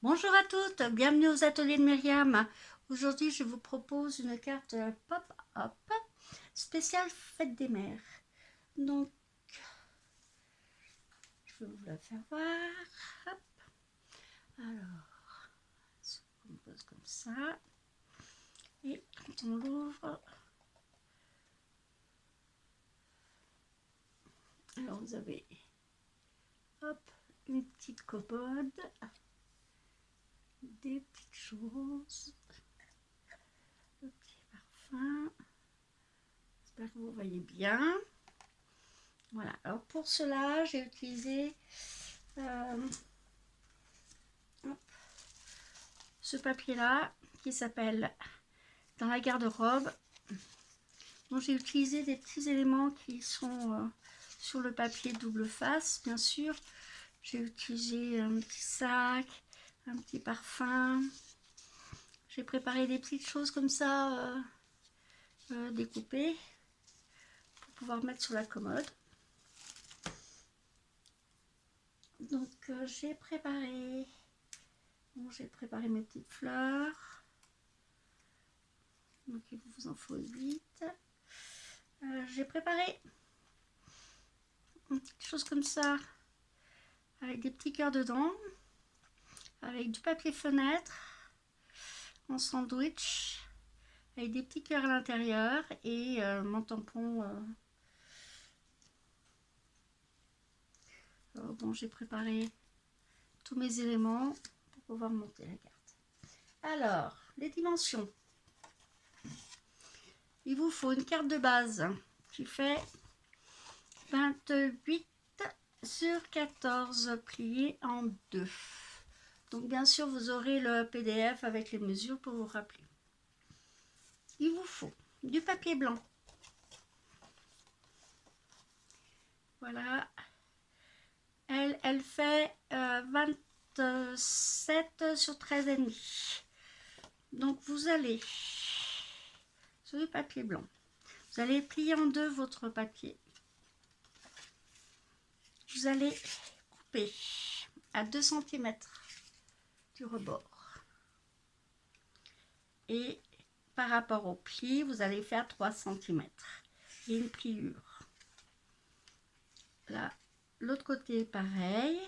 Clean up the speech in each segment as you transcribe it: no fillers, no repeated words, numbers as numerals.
Bonjour à toutes, bienvenue aux ateliers de Myriam. Aujourd'hui, je vous propose une carte pop-up spéciale Fête des Mères. Donc, je vais vous la faire voir. Hop. Alors, elle se compose comme ça. Et quand on l'ouvre, alors vous avez hop, une petite commode, des petites choses, le petit parfum. J'espère que vous voyez bien. Voilà, alors pour cela, j'ai utilisé ce papier-là qui s'appelle Dans la garde-robe. Donc j'ai utilisé des petits éléments qui sont sur le papier double face, bien sûr. J'ai utilisé un petit sac, un petit parfum. J'ai préparé des petites choses comme ça, découpées, pour pouvoir mettre sur la commode. Donc j'ai préparé mes petites fleurs. Donc il vous en faut 8. J'ai préparé une petite chose comme ça, avec des petits cœurs dedans, avec du papier fenêtre en sandwich, avec des petits cœurs à l'intérieur et mon tampon. Bon, j'ai préparé tous mes éléments pour pouvoir monter la carte. Alors, les dimensions. Il vous faut une carte de base qui fait 28 sur 14 pliés en 2. Donc bien sûr, vous aurez le PDF avec les mesures pour vous rappeler. Il vous faut du papier blanc. Voilà. Elle fait 27 sur 13,5. Donc vous allez sur le papier blanc. Vous allez plier en deux votre papier. Vous allez couper à 2 cm du rebord. Et par rapport au pli, vous allez faire 3 cm et une pliure. Là, l'autre côté, pareil.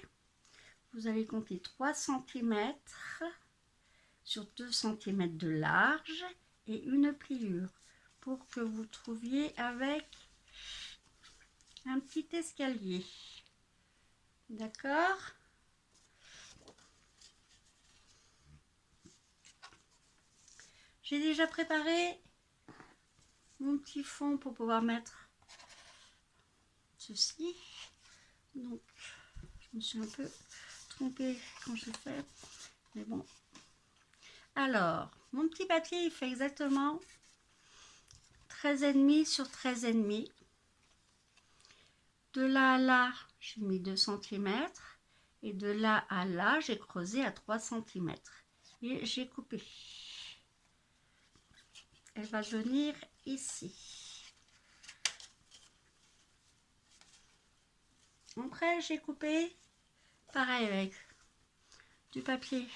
Vous allez compter 3 cm sur 2 cm de large et une pliure pour que vous trouviez avec un petit escalier. D'accord? J'ai déjà préparé mon petit fond pour pouvoir mettre ceci. Donc, je me suis un peu trompée quand j'ai fait. Mais bon. Alors, mon petit papier, il fait exactement 13,5 sur 13,5. De là à là, j'ai mis 2 cm. Et de là à là, j'ai creusé à 3 cm. Et j'ai coupé. Elle va venir ici. Après, j'ai coupé, pareil, avec du papier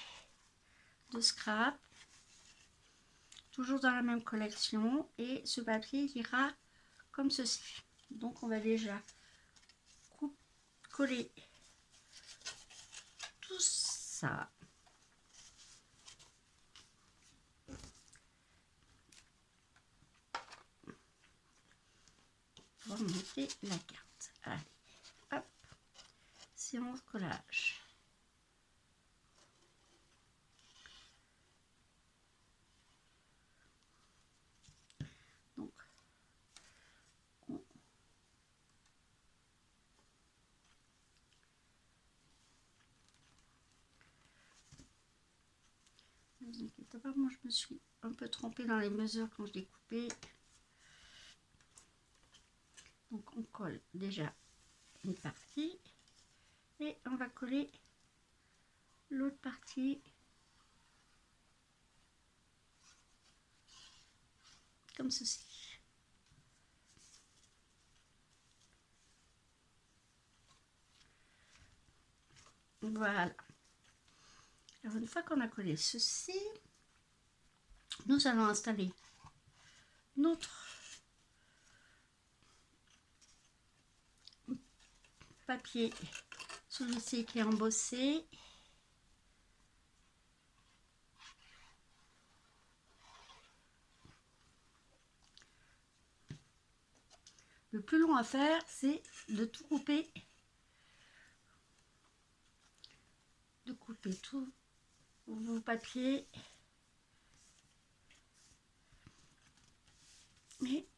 de scrap, toujours dans la même collection. Et ce papier ira comme ceci. Donc, on va déjà coller tout ça. Pour monter la carte. Allez, hop, séance collage. Donc, ne vous inquiétez pas, moi je me suis un peu trompée dans les mesures quand je l'ai coupé. Donc on colle déjà une partie et on va coller l'autre partie comme ceci. Voilà. Alors une fois qu'on a collé ceci, nous allons installer notre papier, celui-ci qui est embossé. Le plus long à faire, c'est de tout couper, de couper tous vos papiers et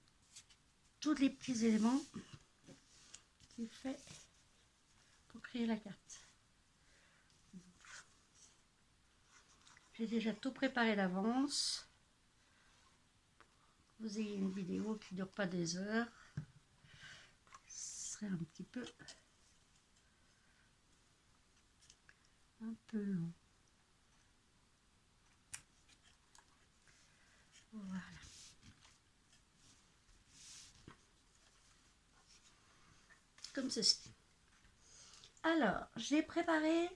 tous les petits éléments qu'il fait pour créer la carte. J'ai déjà tout préparé d'avance. Vous ayez une vidéo qui ne dure pas des heures. Ce serait un peu long. Voilà. Comme ceci. Alors, j'ai préparé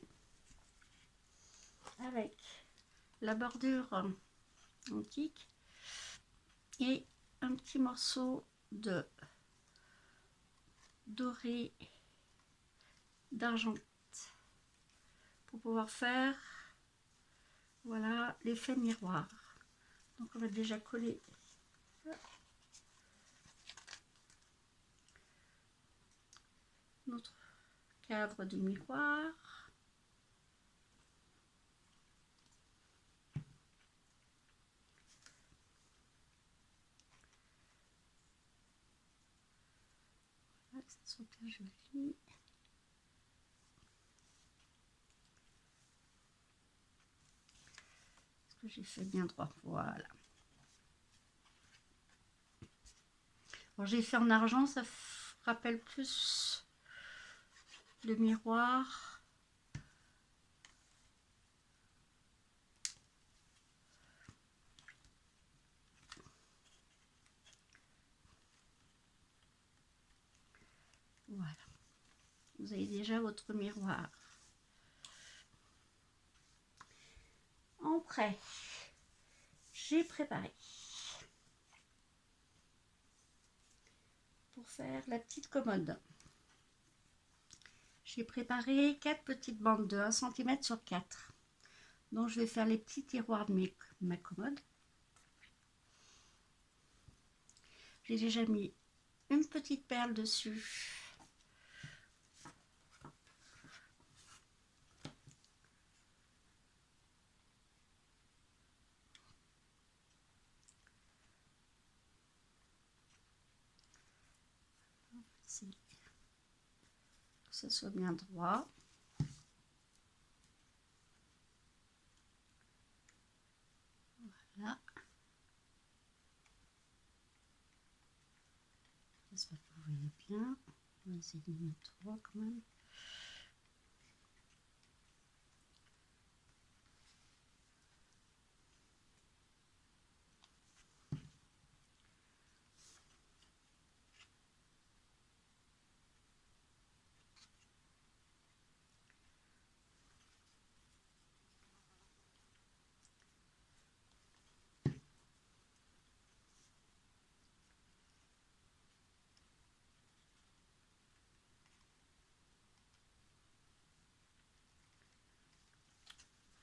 avec la bordure antique et un petit morceau de doré d'argent pour pouvoir faire, voilà, l'effet miroir. Donc on va déjà coller notre cadre de miroir. Voilà, ça sont bien jolies. Est-ce que j'ai fait bien droit? Voilà. Bon, j'ai fait en argent, ça rappelle plus le miroir. Voilà. Vous avez déjà votre miroir en prêt. J'ai préparé pour faire la petite commode. J'ai préparé 4 petites bandes de 1 cm sur 4. Donc je vais faire les petits tiroirs de ma commode. J'ai déjà mis une petite perle dessus. Que ça soit bien droit. Voilà. J'espère que vous voyez bien. On va essayer de mettre droit quand même.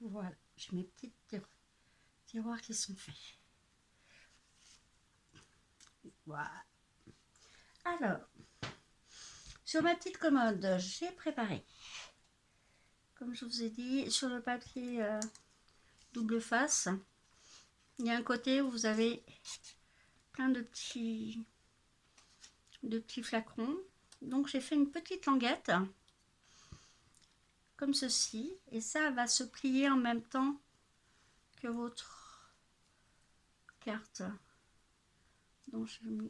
Voilà, j'ai mes petits tiroirs qui sont faits. Voilà. Alors, sur ma petite commode, j'ai préparé, comme je vous ai dit, sur le papier double face, il y a un côté où vous avez plein de petits flacons. Donc j'ai fait une petite languette comme ceci, et ça va se plier en même temps que votre carte. Donc j'ai mis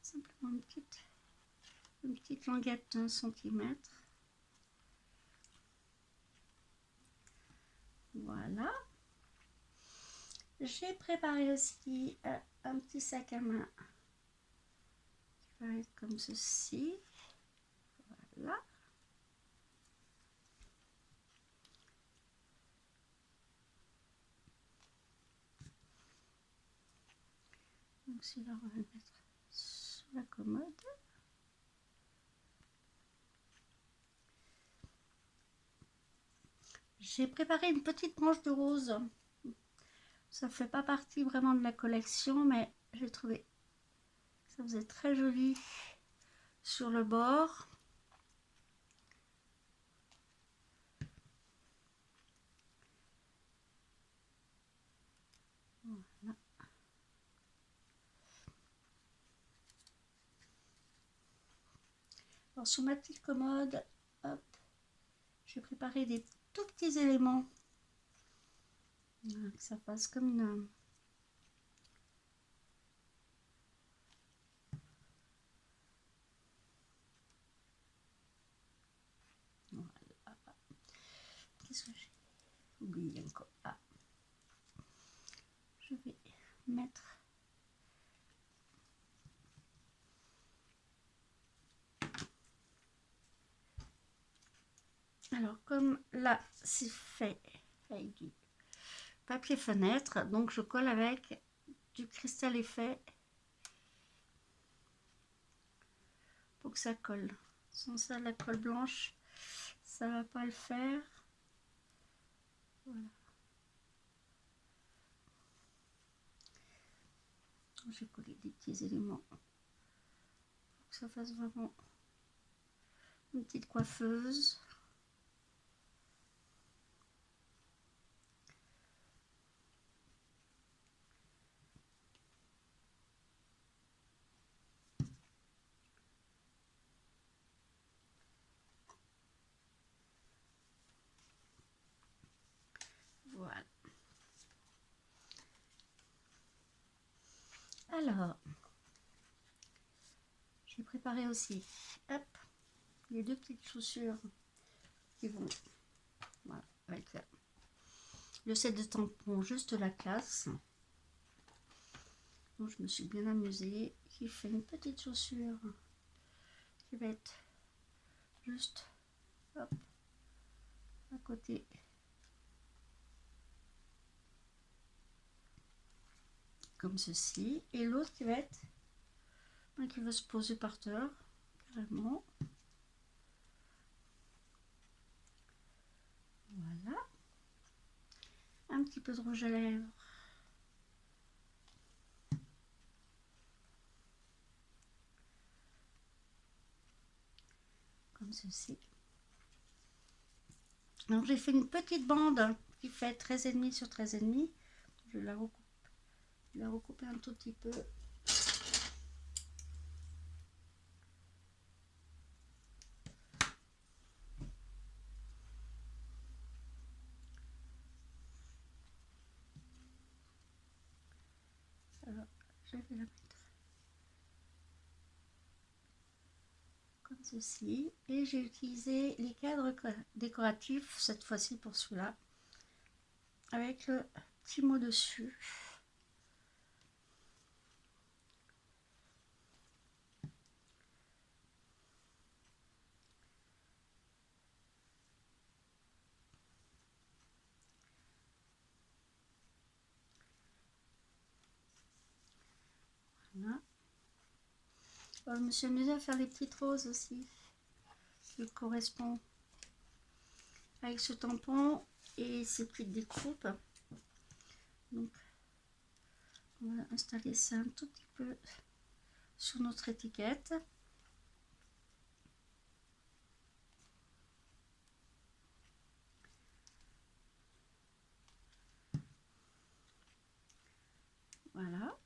simplement une petite languette d'1 cm. Voilà. J'ai préparé aussi un petit sac à main qui va être comme ceci. Voilà. Donc celui-là, on va le mettre sur la commode. J'ai préparé une petite branche de rose. Ça ne fait pas partie vraiment de la collection, mais j'ai trouvé que ça faisait très joli sur le bord. Voilà. Alors sur ma petite commode, hop, j'ai préparé des tout petits éléments. Voilà, que ça fasse comme une... Voilà. Qu'est-ce que j'ai oublié encore? Ah. Je vais mettre... Alors, comme là, c'est fait avec du papier fenêtre, donc je colle avec du cristal effet pour que ça colle. Sans ça, la colle blanche, ça va pas le faire. Voilà. J'ai collé des petits éléments pour que ça fasse vraiment une petite coiffeuse. Voilà. Alors, j'ai préparé aussi, hop, les deux petites chaussures qui vont, voilà, avec le set de tampons juste la classe. Donc je me suis bien amusée, qui fait une petite chaussure qui va être juste, hop, à côté. Comme ceci, et l'autre qui va être qui va se poser par terre carrément. Voilà, un petit peu de rouge à lèvres comme ceci. Donc j'ai fait une petite bande qui fait 13,5 sur 13,5. Je la recoupe un tout petit peu. Alors, je vais la mettre comme ceci. Et j'ai utilisé les cadres décoratifs, cette fois-ci pour celui-là, avec le petit mot dessus. Voilà. Je me suis amusée à faire des petites roses aussi, qui correspondent avec ce tampon et ces petites découpes. Donc, on va installer ça un tout petit peu sur notre étiquette. Voilà.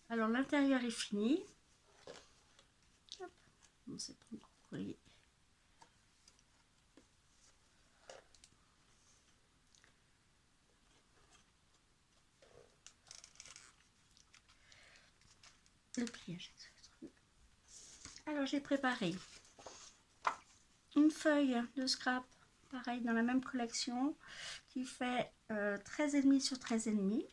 Alors, l'intérieur est fini. Hop. Bon, c'est pas encore collé. Le pliage. Alors, j'ai préparé une feuille de scrap, pareil, dans la même collection, qui fait 13,5 sur 13,5.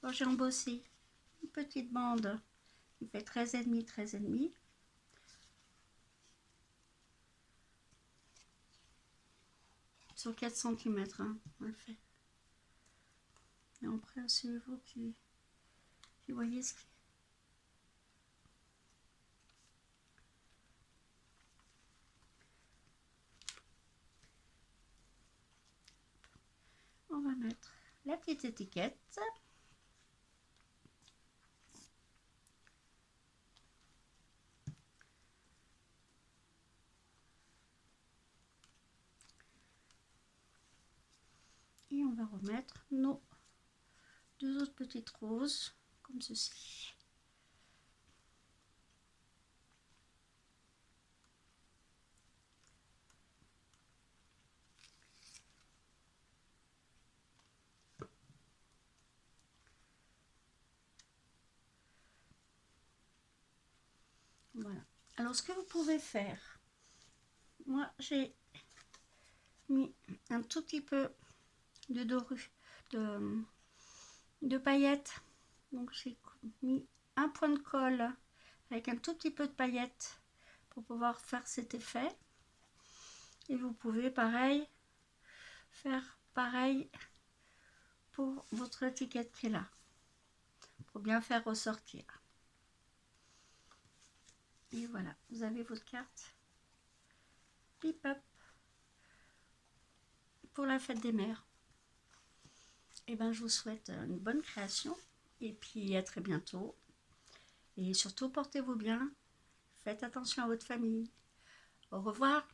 Alors j'ai embossé une petite bande qui fait 13,5, 13,5. Sur 4 cm, hein, on le fait. Et après, c'est vous qui voyez ce qui est. On va mettre la petite étiquette. Et on va remettre nos 2 autres petites roses, comme ceci. Voilà. Alors, ce que vous pouvez faire, moi, j'ai mis un tout petit peu de dorure, de paillettes. Donc, j'ai mis un point de colle avec un tout petit peu de paillettes pour pouvoir faire cet effet. Et vous pouvez, pareil, faire pareil pour votre étiquette qui est là, pour bien faire ressortir. Et voilà, vous avez votre carte. Pip hop. Pour la fête des mères. Et ben, je vous souhaite une bonne création. Et puis à très bientôt. Et surtout, portez-vous bien. Faites attention à votre famille. Au revoir.